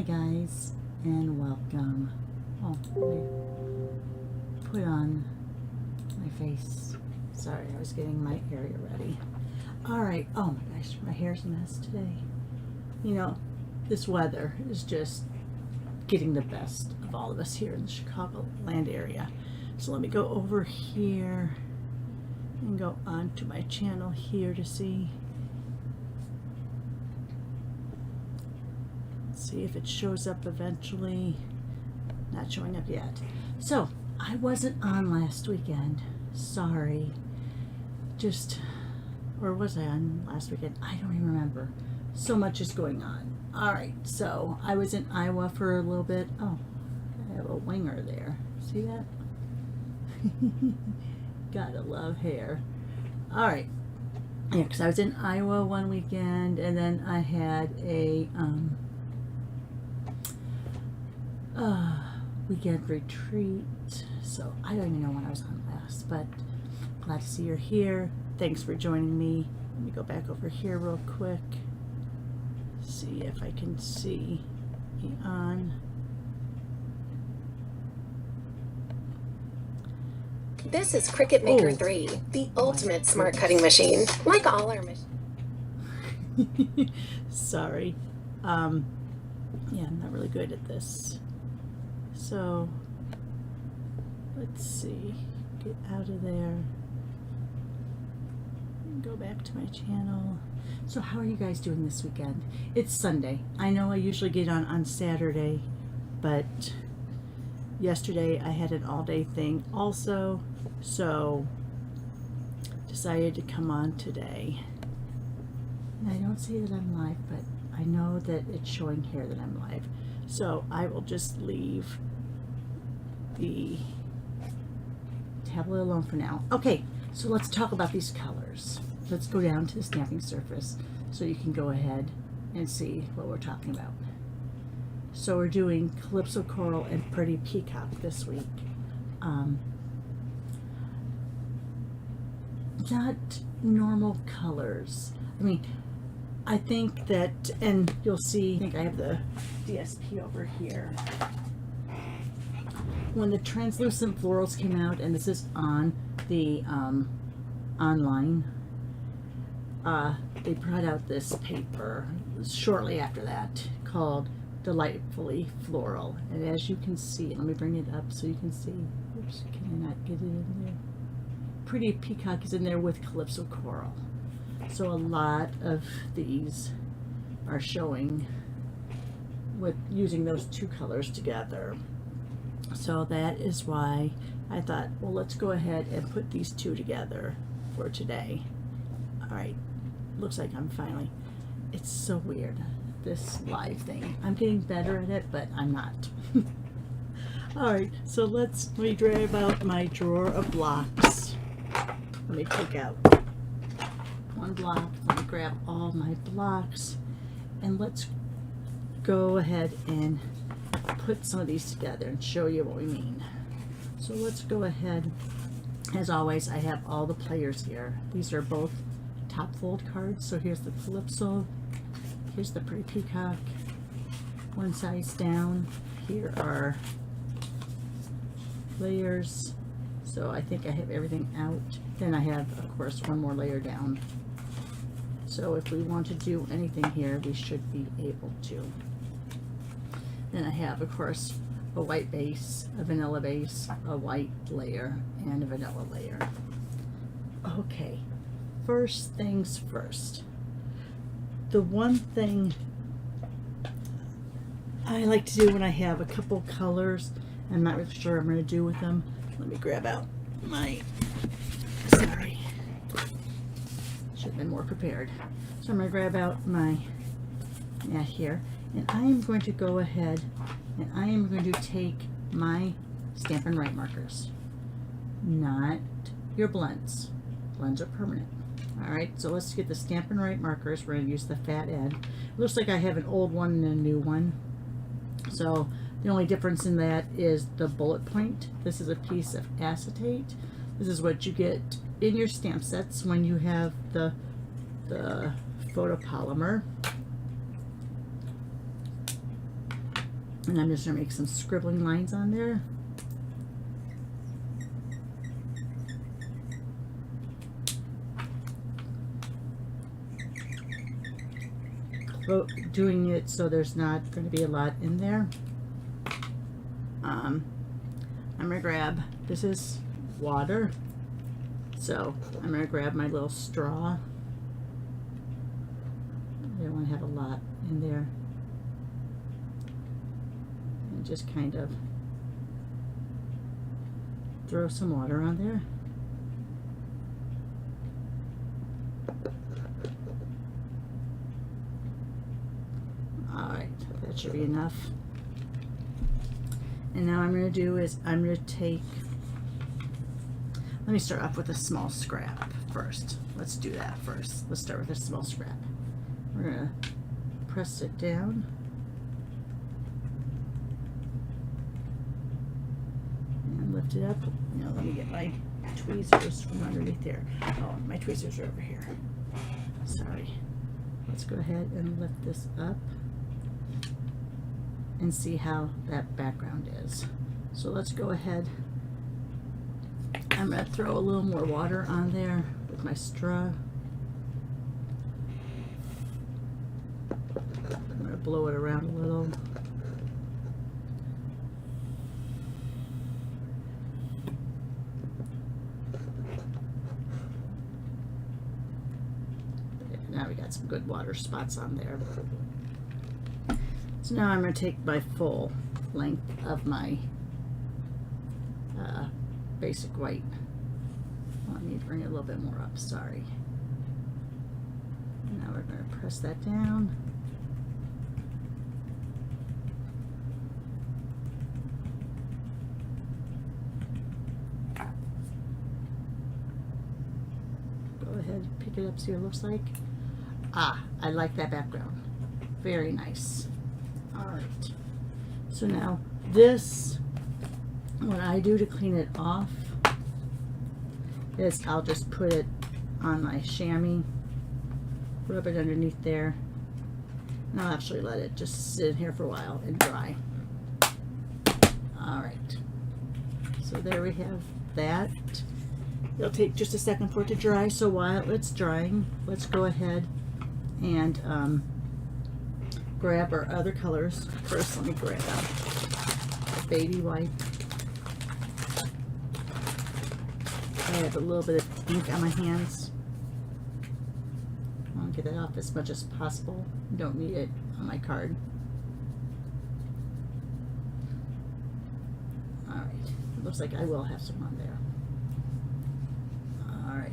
Hi guys, and welcome. Oh, let me put on my face. Sorry, I was getting my area ready. Alright, oh my gosh, my hair's a mess today. You know, this weather is just getting the best of all of us here in the Chicagoland area. So let me go over here and go onto my channel here to see if it shows up eventually. Not showing up yet. So I wasn't on last weekend. Sorry. Or was I on last weekend? I don't even remember. So much is going on. Alright, so I was in Iowa for a little bit. Oh, I have a winger there. See that? Gotta love hair. Alright. Yeah, because I was in Iowa one weekend, and then I had a weekend retreat. So I don't even know when I was on last, but glad to see you're here. Thanks for joining me. Let me go back over here real quick. See if I can see me on. This is Cricut Maker 3, the ultimate smart cutting machine, like all our machines. Sorry. Yeah, I'm not really good at this. So, let's see. Get out of there. Go back to my channel. So how are you guys doing this weekend? It's Sunday. I know I usually get on Saturday, but yesterday I had an all-day thing also, so decided to come on today. And I don't see that I'm live, but I know that it's showing here that I'm live. So I will just leave the tablet alone for now. Okay, so let's talk about these colors. Let's go down to the stamping surface so you can go ahead and see what we're talking about. So we're doing Calypso Coral and Pretty Peacock this week. Not normal colors. I mean, I think that, and you'll see, I think I have the DSP over here. When the translucent florals came out, and this is on the online, they brought out this paper shortly after that called Delightfully Floral. And as you can see, let me bring it up so you can see. Oops, can I not get it in there? Pretty Peacock is in there with Calypso Coral. So a lot of these are showing with using those two colors together. So that is why I thought, well, let's go ahead and put these two together for today. All right, looks like I'm finally, it's so weird, this live thing. I'm getting better at it, but I'm not. All right, so let me grab out my drawer of blocks. Let me take out one block. Let me grab all my blocks, and let's go ahead and put some of these together and show you what we mean. So let's go ahead. As always, I have all the players here. These are both top fold cards. So here's the Calypso, here's the Pretty Peacock, one size down. Here are layers. So I think I have everything out. Then I have, of course, one more layer down. So if we want to do anything here, we should be able to. Then I have, of course, a white base, a vanilla base, a white layer, and a vanilla layer. Okay, first things first. The one thing I like to do when I have a couple colors, I'm not really sure what I'm going to do with them. Let me grab out my, sorry, should have been more prepared. So I'm going to grab out my mat here, and I am going to go ahead and I am going to take my Stampin' Write markers, not your blends. Blends are permanent. Alright, so let's get the Stampin' Write markers. We're going to use the fat end. It looks like I have an old one and a new one. So the only difference in that is the bullet point. This is a piece of acetate. This is what you get in your stamp sets when you have the photopolymer. And I'm just going to make some scribbling lines on there. Doing it so there's not going to be a lot in there. I'm going to grab, this is water, so I'm going to grab my little straw. I don't want to have a lot in there. And just kind of throw some water on there. Alright, that should be enough. And now I'm going to do is I'm going to take, let me start off with a small scrap first. Let's do that first. Let's start with a small scrap. We're going to press it down. And lift it up. Now let me get my tweezers from underneath there. Oh, my tweezers are over here. Sorry. Let's go ahead and lift this up and see how that background is. So let's go ahead. I'm going to throw a little more water on there with my straw. I'm going to blow it around a little. Now we got some good water spots on there. So now I'm going to take my full length of my basic white. Oh, I need to bring it a little bit more up, sorry. Now we're going to press that down. Go ahead, pick it up, see what it looks like. Ah, I like that background. Very nice. Alright, so now this, what I do to clean it off is I'll just put it on my chamois, rub it underneath there, and I'll actually let it just sit in here for a while and dry. Alright, so there we have that. It'll take just a second for it to dry, so while it's drying, let's go ahead and grab our other colors. First, let me grab a baby white. I have a little bit of ink on my hands. I want to get that off as much as possible. Don't need it on my card. Alright, it looks like I will have some on there. Alright.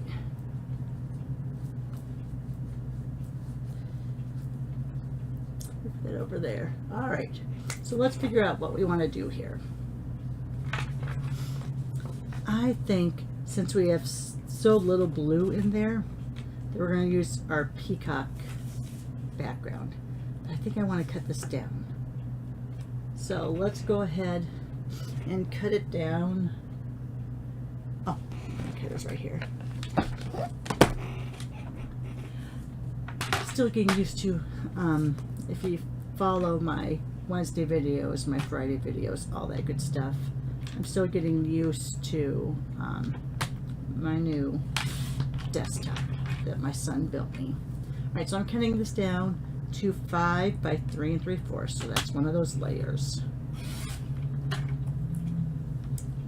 Put it over there. Alright, so let's figure out what we want to do here. I think since we have so little blue in there, that we're going to use our Peacock background. I think I want to cut this down. So let's go ahead and cut it down. Oh, okay, it's right here. Still getting used to, if you follow my Wednesday videos, my Friday videos, all that good stuff, I'm still getting used to my new desktop that my son built me. Alright, so I'm cutting this down to 5 by 3 3/4, so that's one of those layers.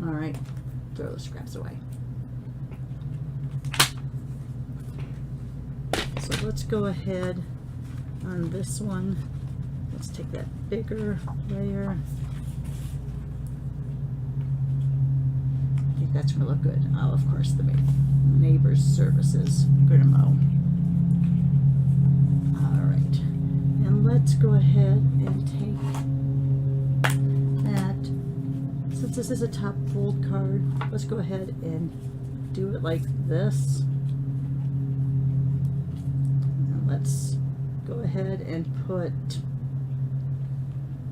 Alright, throw those scraps away. So let's go ahead on this one. Let's take that bigger layer. I think that's going to look good. Oh, of course, the neighbor's service is going to mow. Alright, and let's go ahead and take that. Since this is a top fold card, let's go ahead and do it like this. And let's go ahead and put,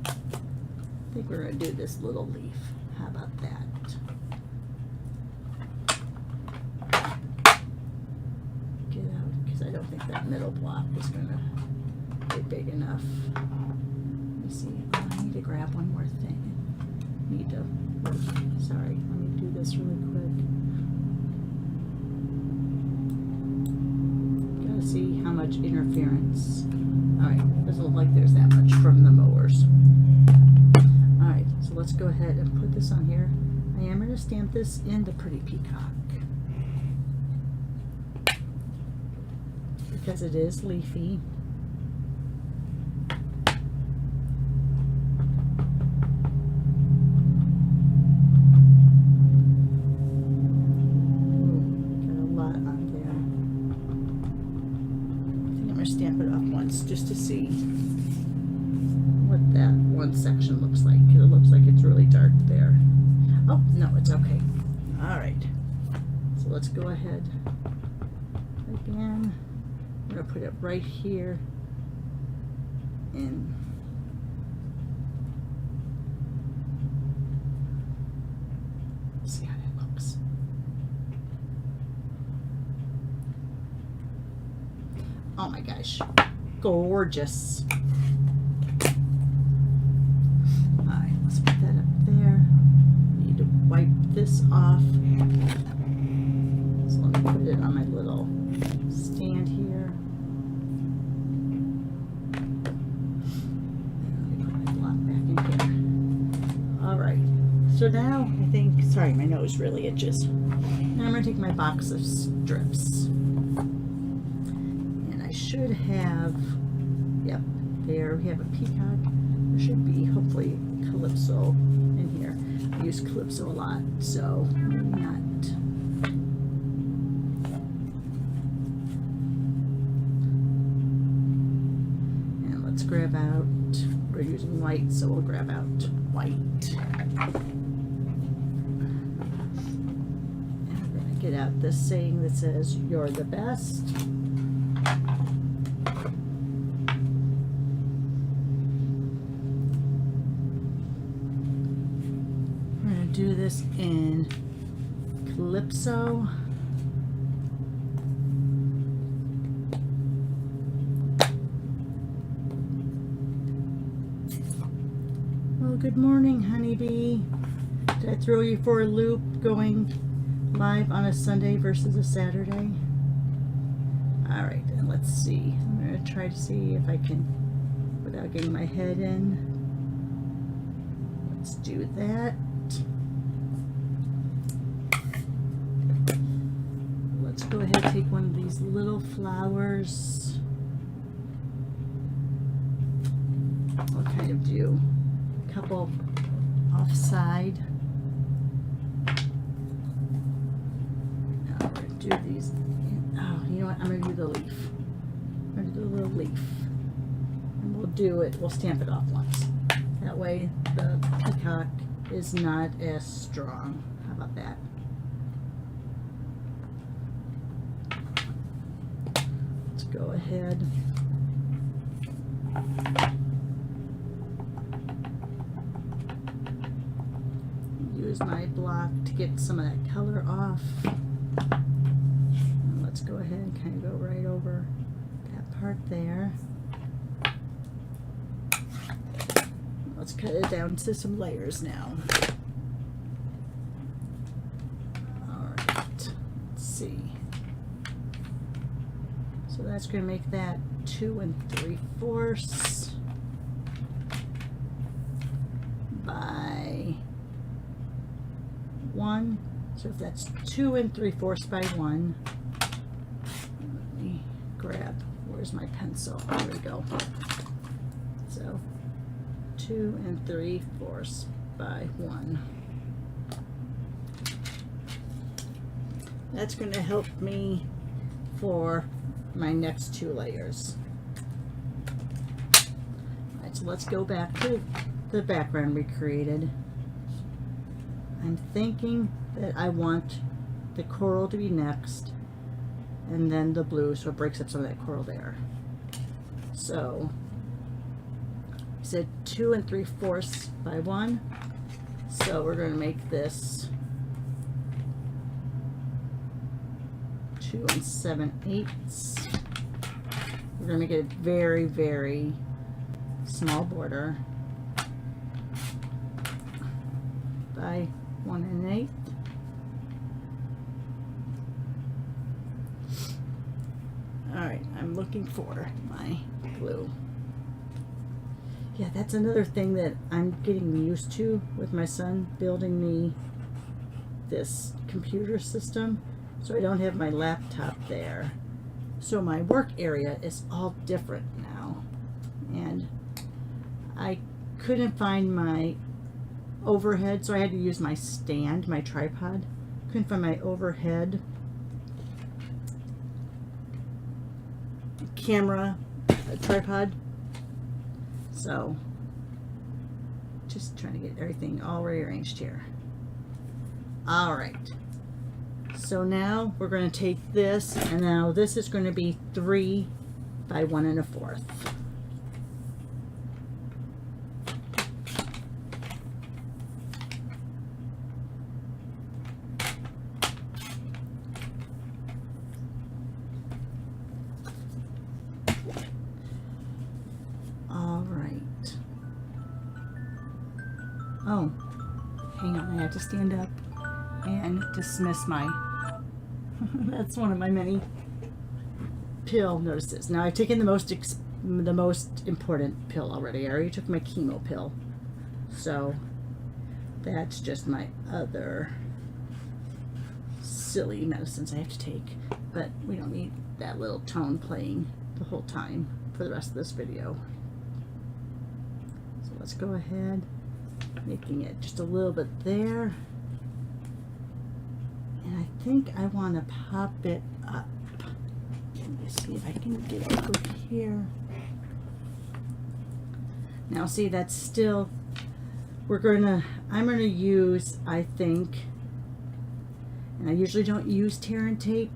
I think we're going to do this little leaf. How about that? Get out, because I don't think that middle block is going to be big enough. Let me see. Oh, I need to grab one more thing. Need to, sorry, let me do this really quick. Gotta see how much interference. Alright, doesn't look like there's that much from the mowers. Alright, so let's go ahead and put this on here. I am going to stamp this in the Pretty Peacock because it is leafy. Stamp it off once just to see what that one section looks like, because it looks like it's really dark there. Oh no, it's okay. All right, so let's go ahead again. I'm gonna put it right here and see how that looks. Oh my gosh, gorgeous. Alright, let's put that up there. Need to wipe this off. So let me put it on my little stand here. And let me put my block back in here. Alright, so now I think, sorry, my nose really itches. Now I'm going to take my box of strips. Should have, yep, there we have a Peacock. There should be hopefully Calypso in here. I use Calypso a lot, so maybe not. And let's grab out, we're using white, so we'll grab out white. And we're going to get out this saying that says, "You're the best." Do this in Calypso. Well, good morning, honeybee. Did I throw you for a loop going live on a Sunday versus a Saturday? All right, and let's see. I'm going to try to see if I can, without getting my head in. Let's do that. Let's go ahead and take one of these little flowers. I'll kind of do a couple offside. Now we're going to do these. Oh, you know what? I'm going to do the leaf. I'm going to do the little leaf. And we'll do it, we'll stamp it off once. That way the peacock is not as strong. How about that? Go ahead. Use my block to get some of that color off. And let's go ahead and kind of go right over that part there. Let's cut it down to some layers now. Alright, let's see. So that's going to make that 2 3/4 by 1. So if that's 2 3/4 by 1, let me grab, where's my pencil? There we go. So 2 3/4 by 1. That's going to help me for my next 2 layers. Alright, so let's go back to the background we created. I'm thinking that I want the coral to be next and then the blue, so it breaks up some of that coral there. So I said 2 3/4 by 1, so we're going to make this 2 7/8. We're going to make it a very, very small border. by 1 1/8. Alright, I'm looking for my glue. Yeah, that's another thing that I'm getting used to with my son building me this computer system. So I don't have my laptop there. So my work area is all different now. And I couldn't find my overhead, so I had to use my stand, my tripod. Couldn't find my overhead camera tripod. So just trying to get everything all rearranged here. All right. So now we're going to take this, and now this is going to be 3 by 1 1/4. All right. Oh, hang on, I have to stand up and dismiss my that's one of my many pill notices. Now I've taken the most important pill already. I already took my chemo pill, so that's just my other silly medicines I have to take, but we don't need that little tone playing the whole time for the rest of this video. So let's go ahead, making it just a little bit there. And I think I want to pop it up. Let me see if I can get it over here. Now see, that's still, I'm gonna use, I think, and I usually don't use tear and tape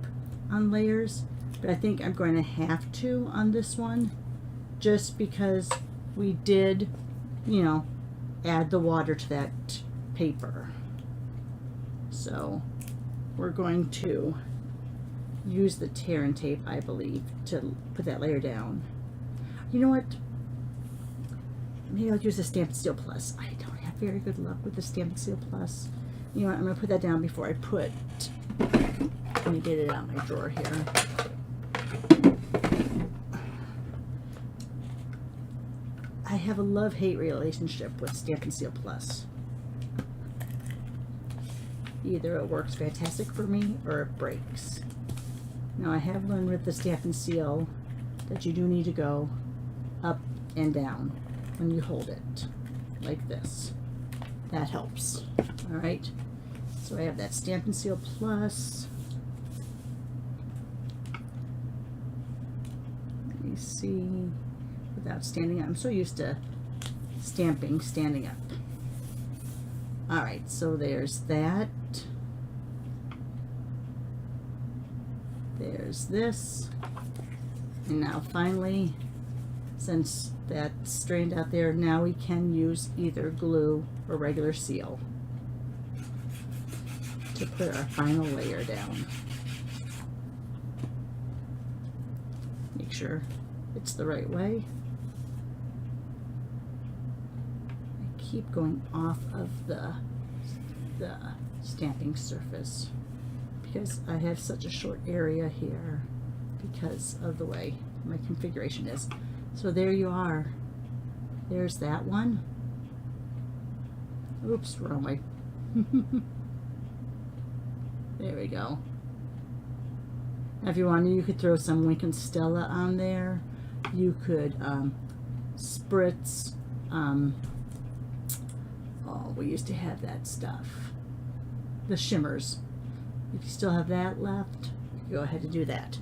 on layers, but I think I'm going to have to on this one, just because we did, you know, add the water to that paper. So we're going to use the tear and tape, I believe, to put that layer down. You know what? Maybe I'll use the Stampin' Seal Plus. I don't have very good luck with the Stampin' Seal Plus. You know what? I'm going to put that down before I put... Let me get it out of my drawer here. I have a love-hate relationship with Stampin' Seal Plus. Either it works fantastic for me or it breaks. Now I have learned with the Stampin' Seal that you do need to go up and down when you hold it, like this. That helps. Alright, so I have that Stampin' Seal Plus. Let me see, without standing up. I'm so used to stamping standing up. Alright, so there's that. There's this. And now finally, since that's strained out there, now we can use either glue or regular seal to put our final layer down. Make sure it's the right way. I keep going off of the stamping surface because I have such a short area here because of the way my configuration is. So there you are. There's that one. Oops, wrong way. There we go. Now if you wanted, you could throw some Lincoln Stella on there. You could spritz, oh, we used to have that stuff. The shimmers. If you still have that left, go ahead and do that.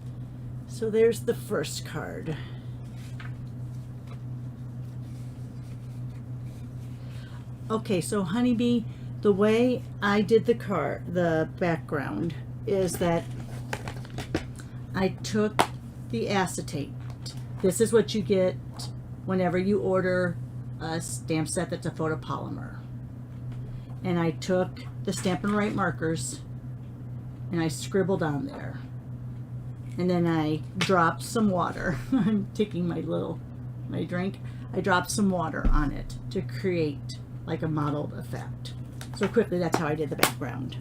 So there's the first card. Okay, so Honeybee, the way I did the background is that I took the acetate. This is what you get whenever you order a stamp set that's a photopolymer. And I took the Stampin' Right markers and I scribbled on there. And then I dropped some water. I'm taking my drink. I dropped some water on it to create like a mottled effect. So quickly, that's how I did the background.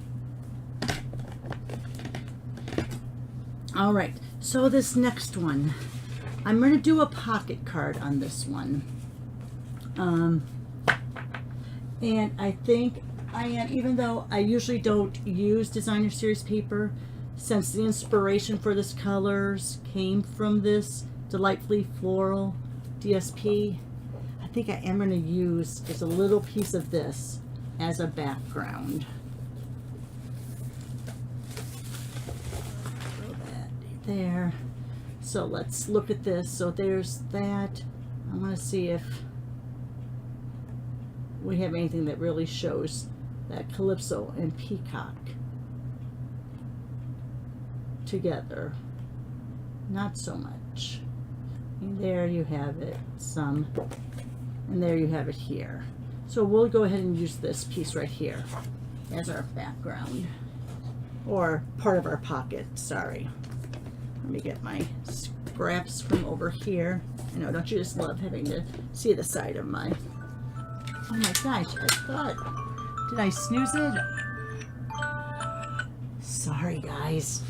All right, so this next one, I'm going to do a pocket card on this one. And I think I am, even though I usually don't use designer series paper, since the inspiration for this colors came from this Delightfully Floral DSP, I think I am going to use just a little piece of this as a background. Throw that there. So let's look at this. So there's that. I want to see if we have anything that really shows that Calypso and Peacock together. Not so much. And there you have it, some, and there you have it here. So we'll go ahead and use this piece right here as our background, or part of our pocket, sorry. Let me get my scraps from over here. I know, don't you just love having to see the side of my, oh my gosh, I thought, did I snooze it? Sorry guys.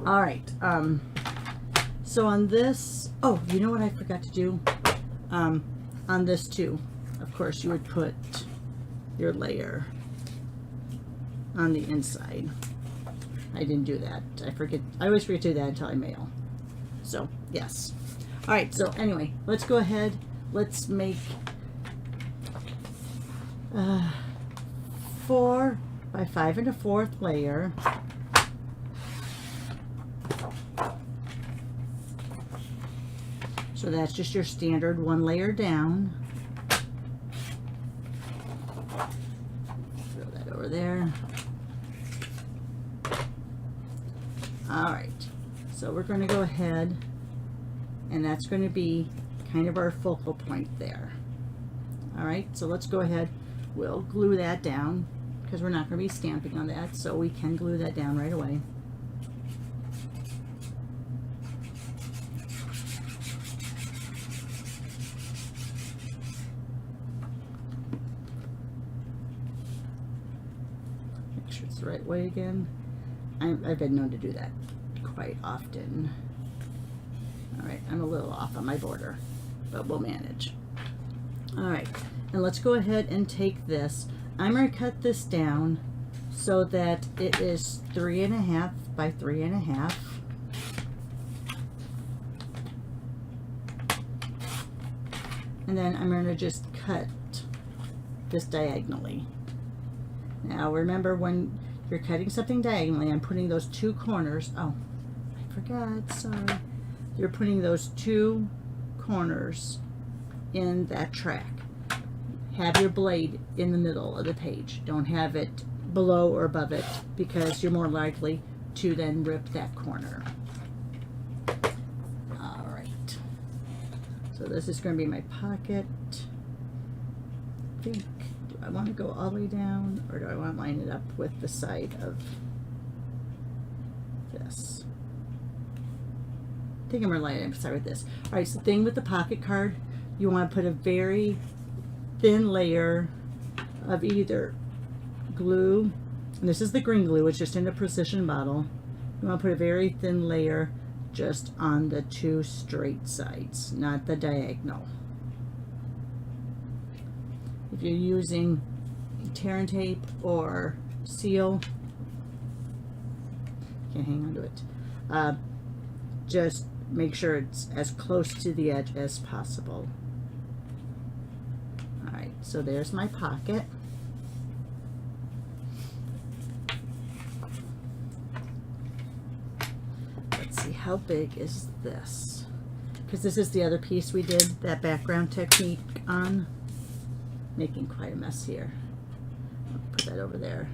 All right, so on this, oh, you know what I forgot to do? On this too, of course, you would put your layer on the inside. I didn't do that. I always forget to do that until I mail. So, yes. All right, so anyway, let's go ahead. Let's make 4 by 5 1/4 layer. So that's just your standard one layer down. Throw that over there. All right, so we're going to go ahead, and that's going to be kind of our focal point there. All right, so let's go ahead. We'll glue that down because we're not going to be stamping on that, so we can glue that down right away. Make sure it's the right way again. I've been known to do that quite often. All right, I'm a little off on my border, but we'll manage. All right, and let's go ahead and take this. I'm going to cut this down so that it is 3 1/2 by 3 1/2. And then I'm going to just cut this diagonally. Now remember, when you're cutting something diagonally, I'm putting those two corners, oh, I forgot, sorry. You're putting those two corners in that track. Have your blade in the middle of the page. Don't have it below or above it, because you're more likely to then rip that corner. All right. So this is going to be my pocket. I think, do I want to go all the way down, or do I want to line it up with the side of this? I think I'm going to line it up with this. All right, so the thing with the pocket card, you want to put a very thin layer of either glue, and this is the green glue, it's just in a precision bottle. You want to put a very thin layer just on the two straight sides, not the diagonal. If you're using tear and tape or seal, can't hang on to it, just make sure it's as close to the edge as possible. Alright, so there's my pocket. Let's see, how big is this? Because this is the other piece we did that background technique on. Making quite a mess here. I'll put that over there.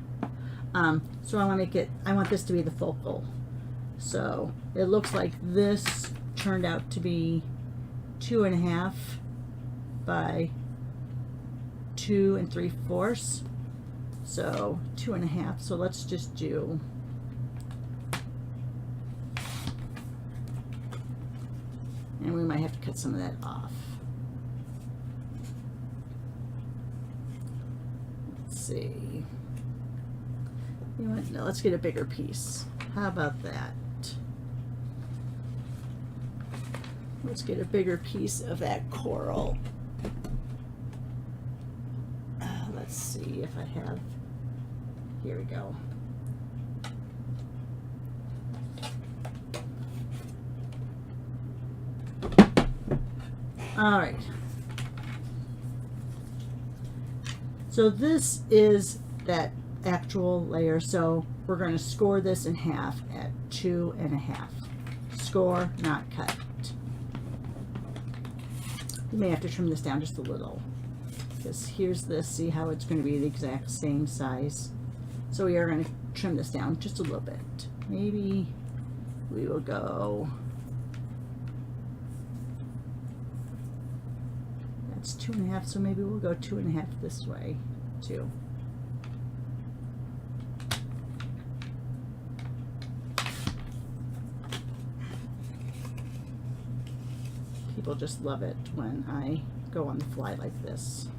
So I want to make it, I want this to be the focal. So it looks like this turned out to be 2 1/2 by 2 3/4. So 2 1/2. So let's just do, and we might have to cut some of that off. Let's see. You know what? No, let's get a bigger piece. How about that? Let's get a bigger piece of that coral. Let's see if I have. Here we go. All right. So this is that actual layer. So we're going to score this in half at 2.5. Score, not cut. You may have to trim this down just a little, because here's this. See how it's going to be the exact same size. So we are going to trim this down just a little bit. Maybe we will go. That's 2.5, so maybe we'll go 2.5 this way too. People just love it when I go on the fly like this.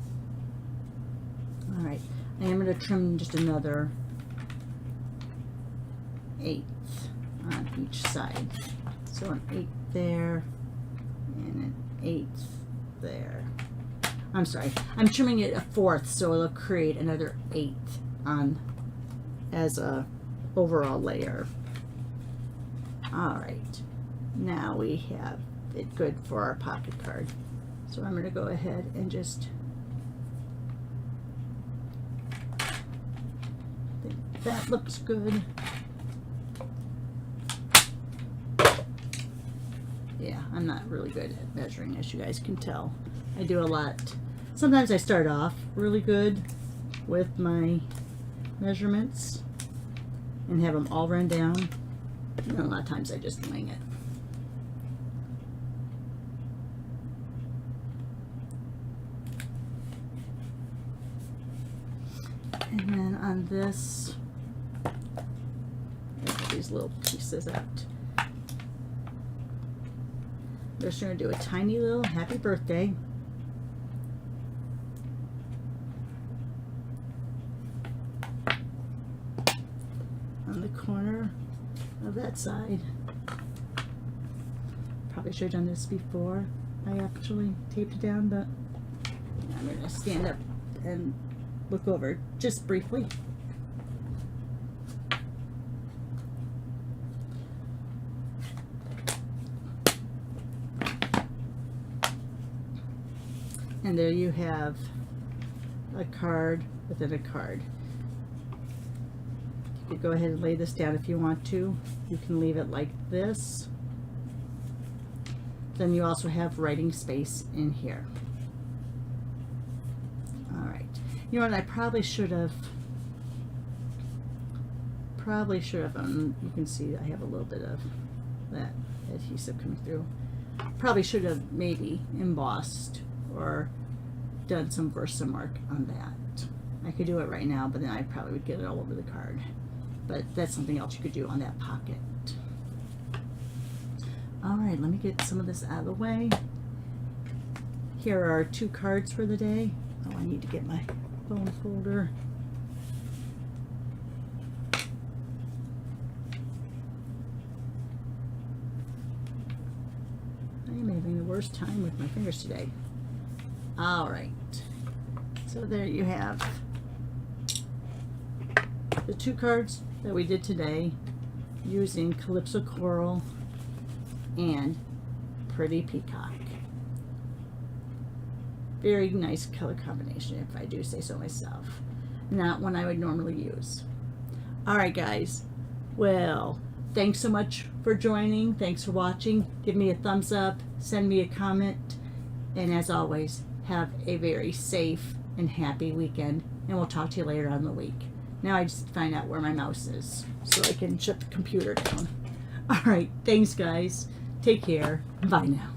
All right, I am going to trim just another 1/8 on each side. So an 1/8 there and an 1/8 there. I'm sorry, I'm trimming it 1/4, so it'll create another 1/8 on as a overall layer. All right, now we have it good for our pocket card. So I'm going to go ahead and just think that looks good. Yeah, I'm not really good at measuring, as you guys can tell. I do a lot. Sometimes I start off really good with my measurements and have them all run down. And a lot of times I just wing it. And then on this, get these little pieces out. We're just going to do a tiny little happy birthday. On the corner of that side. Probably should have done this before I actually taped it down, but I'm going to stand up and look over just briefly. And there you have a card within a card. You could go ahead and lay this down if you want to. You can leave it like this. Then you also have writing space in here. All right. You know what, I probably should have, you can see I have a little bit of that adhesive coming through. Probably should have maybe embossed or done some Versa mark on that. I could do it right now, but then I probably would get it all over the card. But that's something else you could do on that pocket. All right, let me get some of this out of the way. Here are our 2 cards for the day. Oh, I need to get my phone folder. I am having the worst time with my fingers today. All right, so there you have the 2 cards that we did today using Calypso Coral and Pretty Peacock. Very nice color combination, if I do say so myself. Not one I would normally use. All right, guys. Well, thanks so much for joining. Thanks for watching. Give me a thumbs up. Send me a comment. And as always, have a very safe and happy weekend. And we'll talk to you later on in the week. Now I just find out where my mouse is so I can shut the computer down. All right. Thanks, guys. Take care. Bye now.